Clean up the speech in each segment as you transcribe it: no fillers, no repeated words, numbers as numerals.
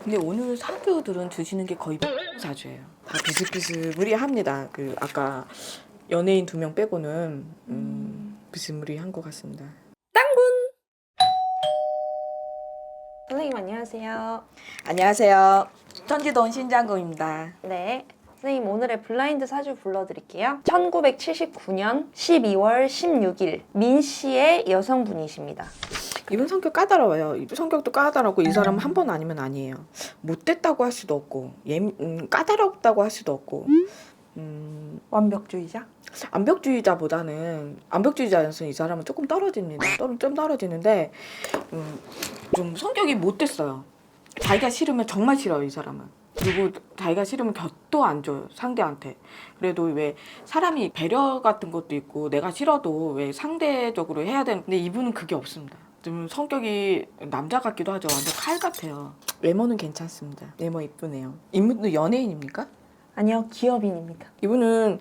근데 오늘 사주들은 주시는 게 거의 사주예요. 다 비슷비슷무리합니다. 그 아까 연예인 2명 빼고는 비스무리한 것 같습니다. 선생님 안녕하세요. 안녕하세요. 천지돈 신장금입니다. 네. 선생님 오늘의 블라인드 사주 불러드릴게요. 1979년 12월 16일 민씨의 여성분이십니다. 이분 성격 까다로워요. 이분 성격도 까다롭고 이 사람은 한 번 아니면 아니에요. 못됐다고 할 수도 없고 까다롭다고 할 수도 없고 완벽주의자? 완벽주의자에서 이 사람은 조금 떨어집니다. 좀 떨어지는데 좀 성격이 못됐어요. 자기가 싫으면 정말 싫어요, 이 사람은. 그리고 자기가 싫으면 곁도 안 줘요, 상대한테. 그래도 왜 사람이 배려 같은 것도 있고 내가 싫어도 왜 상대적으로 해야 되는, 근데 이분은 그게 없습니다. 좀 성격이 남자 같기도 하죠. 완전 칼 같아요. 외모는 괜찮습니다. 외모 이쁘네요. 이분도 연예인입니까? 아니요, 기업인입니다. 이분은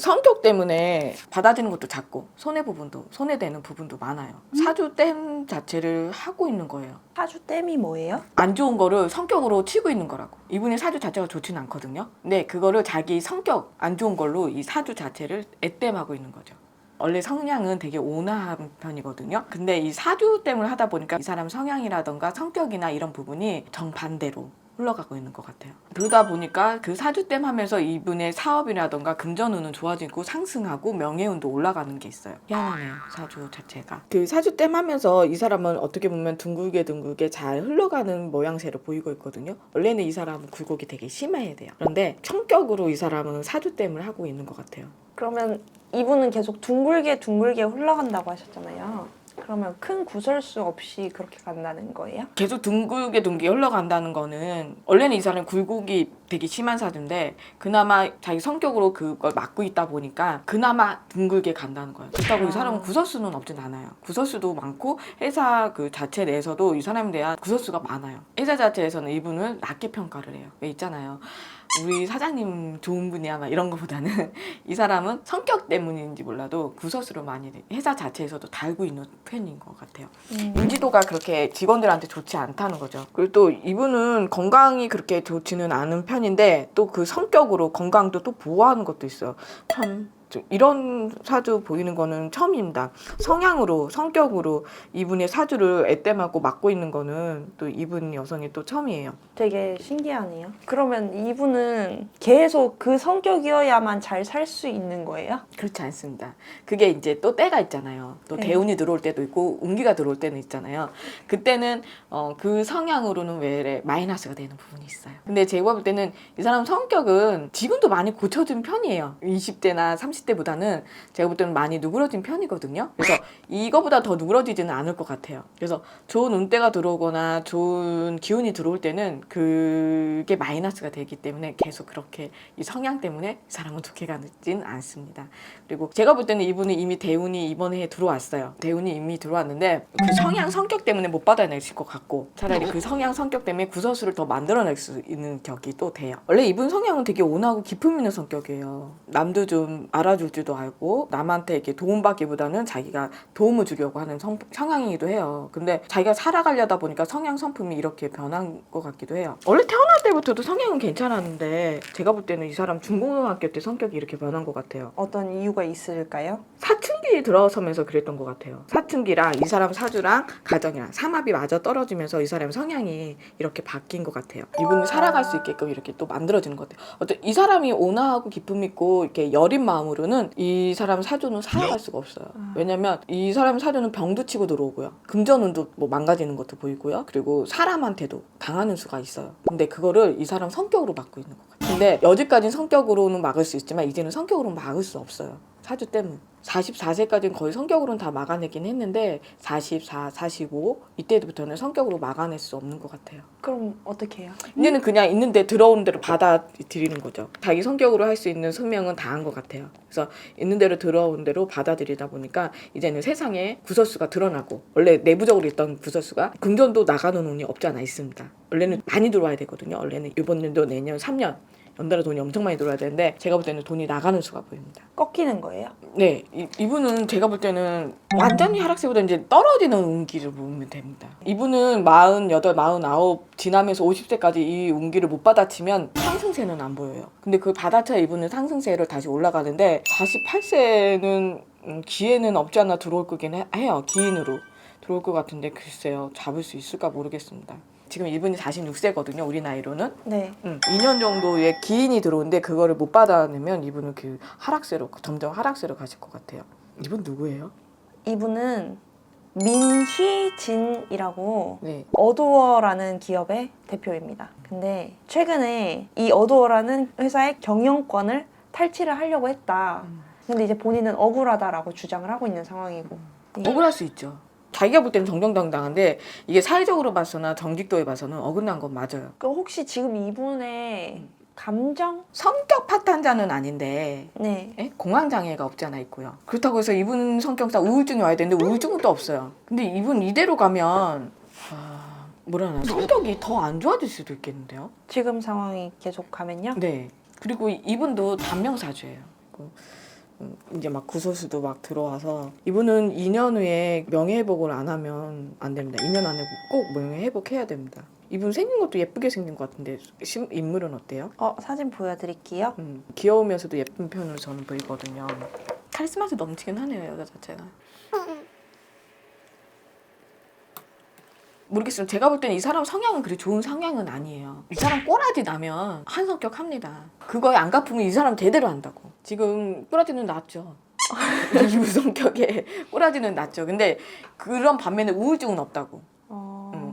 성격 때문에 받아지는 것도 작고 손해되는 부분도 많아요. 사주댐 자체를 하고 있는 거예요. 사주댐이 뭐예요? 안 좋은 거를 성격으로 치고 있는 거라고. 이분의 사주 자체가 좋지는 않거든요. 근데 그거를 자기 성격 안 좋은 걸로 이 사주 자체를 애땜하고 있는 거죠. 원래 성향은 되게 온화한 편이거든요. 근데 이 사주댐을 하다 보니까 이 사람 성향이라던가 성격이나 이런 부분이 정반대로 흘러가고 있는 것 같아요. 그러다 보니까 그 사주댐 하면서 이분의 사업이라던가 금전운은 좋아지고 상승하고 명예운도 올라가는 게 있어요. 희한하네요, 사주 자체가. 그 사주댐 하면서 이 사람은 어떻게 보면 둥글게 잘 흘러가는 모양새를 보이고 있거든요. 원래는 이 사람은 굴곡이 되게 심해야 돼요. 그런데 성격으로 이 사람은 사주댐을 하고 있는 것 같아요. 그러면 이분은 계속 둥글게 흘러간다고 하셨잖아요. 그러면 큰 구설수 없이 그렇게 간다는 거예요? 계속 둥글게 흘러간다는 거는 원래는 이 사람은 굴곡이 되게 심한 사주인데 그나마 자기 성격으로 그걸 막고 있다 보니까 그나마 둥글게 간다는 거예요. 그렇다고 이 사람은 구설수는 없진 않아요. 구설수도 많고 회사 그 자체 내에서도 이 사람에 대한 구설수가 많아요. 회사 자체에서는 이분을 낮게 평가를 해요. 왜 있잖아요. 우리 사장님 좋은 분이야 막 이런 거보다는 이 사람은 성격 때문인지 몰라도 구설수를 많이 회사 자체에서도 달고 있는 편인 것 같아요. 인지도가 그렇게 직원들한테 좋지 않다는 거죠. 그리고 또 이분은 건강이 그렇게 좋지는 않은 편인데 또 그 성격으로 건강도 또 보호하는 것도 있어요. 참 이런 사주 보이는 거는 처음입니다. 성격으로 이분의 사주를 애땜하고 맡고 있는 거는 또 이분 여성이 또 처음이에요. 되게 신기하네요. 그러면 이분은 계속 그 성격이어야만 잘 살 수 있는 거예요? 그렇지 않습니다. 그게 이제 또 때가 있잖아요. 또 네. 대운이 들어올 때도 있고 운기가 들어올 때는 있잖아요. 그때는 그 성향으로는 왜 마이너스가 되는 부분이 있어요. 근데 제가 볼 때는 이 사람 성격은 지금도 많이 고쳐진 편이에요. 20대나 30대보다는 제가 볼 때는 많이 누그러진 편이거든요. 그래서 이거보다 더 누그러지지는 않을 것 같아요. 그래서 좋은 운때가 들어오거나 좋은 기운이 들어올 때는 그게 마이너스가 되기 때문에 계속 그렇게 이 성향 때문에 이 사람은 좋게 가진 않습니다. 그리고 제가 볼 때는 이분은 이미 대운이 이번 해에 들어왔어요. 대운이 이미 들어왔는데 그 성격 때문에 못 받아내실 것 같고 차라리 그 성격 때문에 구설수를 더 만들어낼 수 있는 격이 또 돼요. 원래 이분 성향은 되게 온화하고 기품 있는 성격이에요. 남도 좀 알아줄 줄도 알고 남한테 이렇게 도움받기보다는 자기가 도움을 주려고 하는 성향이기도 해요. 근데 자기가 살아가려다 보니까 성향 성품이 이렇게 변한 것 같기도 해요. 원래 태어날 때부터도 성향은 괜찮았는데 제가 볼 때는 이 사람 중고등학교 때 성격이 이렇게 변한 것 같아요. 어떤 이유가 있을까요? 사춘기에 들어서면서 그랬던 것 같아요. 사춘기랑 이 사람 사주랑 가정이랑 삼합이 맞아 떨어지면서 이 사람 성향이 이렇게 바뀐 것 같아요. 이분이 살아갈 수 있게끔 이렇게 또 만들어지는 것 같아요. 이 사람이 온화하고 기품 있고 이렇게 여린 마음으로는 이 사람 사주는 살아갈 수가 없어요. 왜냐면 이 사람 사주는 병도 치고 들어오고요. 금전운도 뭐 망가지는 것도 보이고요. 그리고 사람한테도 당하는 수가 있어요. 근데 그거를 이 사람 성격으로 막고 있는 것 같아요. 근데 여지까지는 성격으로는 막을 수 있지만 이제는 성격으로는 막을 수 없어요. 사주 때문에. 44세까지는 거의 성격으로는 다 막아내긴 했는데 44, 45 이때부터는 성격으로 막아낼 수 없는 것 같아요. 그럼 어떻게 해요? 이제는 그냥 있는데 들어오는 대로 받아들이는 거죠. 자기 성격으로 할 수 있는 수명은 다 한 것 같아요. 그래서 있는 대로 들어온 대로 받아들이다 보니까 이제는 세상에 구설수가 드러나고 원래 내부적으로 있던 구설수가 금전도 나가는 운이 없지 않아 있습니다. 원래는 많이 들어와야 되거든요. 원래는 이번 년도 내년 3년 연달아 돈이 엄청 많이 들어와야 되는데 제가 볼 때는 돈이 나가는 수가 보입니다. 꺾이는 거예요? 네, 이분은 제가 볼 때는 완전히 하락세보다 이제 떨어지는 운기를 보면 됩니다. 이분은 48, 49 지나면서 50세까지 이 운기를 못 받아치면 상승세는 안 보여요. 근데 그 받아쳐야 이분은 상승세를 다시 올라가는데 48세는 기회는 없지 않아 들어올 거긴 해요. 기인으로 들어올 것 같은데 글쎄요. 잡을 수 있을까 모르겠습니다. 지금 이분이 46세거든요. 우리 나이로는. 네. 2년 정도의 기인이 들어오는데 그거를 못 받아내면 이분은 그 하락세로 점점 하락세로 가실 것 같아요. 이분 누구예요? 이분은 민휘진이라고 네. 어두어라는 기업의 대표입니다. 근데 최근에 이 어두어라는 회사의 경영권을 탈취를 하려고 했다. 근데 이제 본인은 억울하다라고 주장을 하고 있는 상황이고. 억울할 수 있죠. 자기가 볼 때는 정정당당한데 이게 사회적으로 봐서나 정직도에 봐서는 억울한 건 맞아요. 그럼 혹시 지금 이분의 감정? 성격 파탄자는 아닌데 네. 예? 공황장애가 없잖아 있고요. 그렇다고 해서 이분 성격상 우울증이 와야 되는데 우울증은 또 없어요. 근데 이분 이대로 가면 뭐라나 성격이 더 안 좋아질 수도 있겠는데요. 지금 상황이 계속 가면요? 네. 그리고 이분도 단명사주예요. 이제 막 구설수도 막 들어와서 이분은 2년 후에 명예회복을 안 하면 안 됩니다. 2년 안에 꼭 명예회복해야 됩니다. 이분 생긴 것도 예쁘게 생긴 것 같은데 인물은 어때요? 사진 보여드릴게요. 귀여우면서도 예쁜 편으로 저는 보이거든요. 카리스마도 넘치긴 하네요, 여자 자체가. 모르겠어요. 제가 볼 때는 이 사람 성향은 그리 좋은 성향은 아니에요. 이 사람 꼬라지 나면 한 성격 합니다. 그거에 안 갚으면 이 사람 제대로 한다고. 지금 꼬라지는 났죠. 이 성격에 꼬라지는 났죠. 근데 그런 반면에 우울증은 없다고.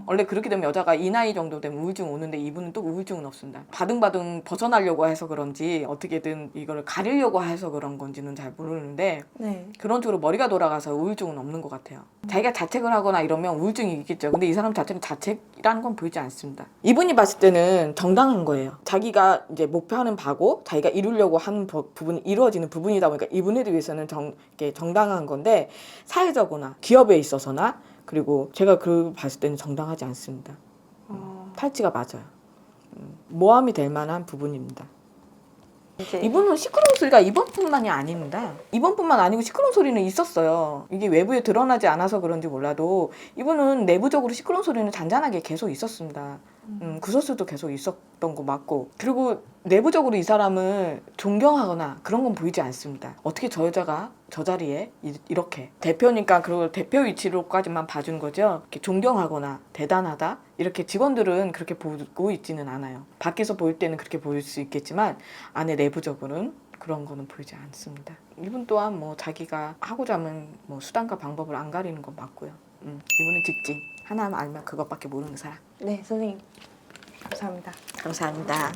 원래 그렇게 되면 여자가 이 나이 정도 되면 우울증 오는데 이분은 또 우울증은 없습니다. 바등바등 벗어나려고 해서 그런지 어떻게든 이거를 가리려고 해서 그런 건지는 잘 모르는데 네. 그런 쪽으로 머리가 돌아가서 우울증은 없는 것 같아요. 자기가 자책을 하거나 이러면 우울증이 있겠죠. 근데 이 사람 자체는 자책이라는 건 보이지 않습니다. 이분이 봤을 때는 정당한 거예요. 자기가 이제 목표하는 바고 자기가 이루려고 하는 부분이 이루어지는 부분이다 보니까 이분에 대해서는 이게 정당한 건데 사회적으로나 기업에 있어서나 그리고 제가 그 봤을 때는 정당하지 않습니다. 탈취가 맞아요. 모함이 될 만한 부분입니다. 이분은 시끄러운 소리가 이번뿐만이 아닙니다. 이번뿐만 아니고 시끄러운 소리는 있었어요. 이게 외부에 드러나지 않아서 그런지 몰라도 이분은 내부적으로 시끄러운 소리는 잔잔하게 계속 있었습니다. 구설수도 계속 있었던 거 맞고 그리고 내부적으로 이 사람을 존경하거나 그런 건 보이지 않습니다. 어떻게 저 여자가 저 자리에 이렇게 대표니까 그걸 대표 위치로까지만 봐준 거죠. 이렇게 존경하거나 대단하다 이렇게 직원들은 그렇게 보고 있지는 않아요. 밖에서 보일 때는 그렇게 보일 수 있겠지만 안에 내부적으로는 그런 거는 보이지 않습니다. 이분 또한 뭐 자기가 하고자 하면 뭐 수단과 방법을 안 가리는 건 맞고요. 이분은 직진 하나 알면 그것밖에 모르는 사람. 네, 선생님. 감사합니다. 감사합니다.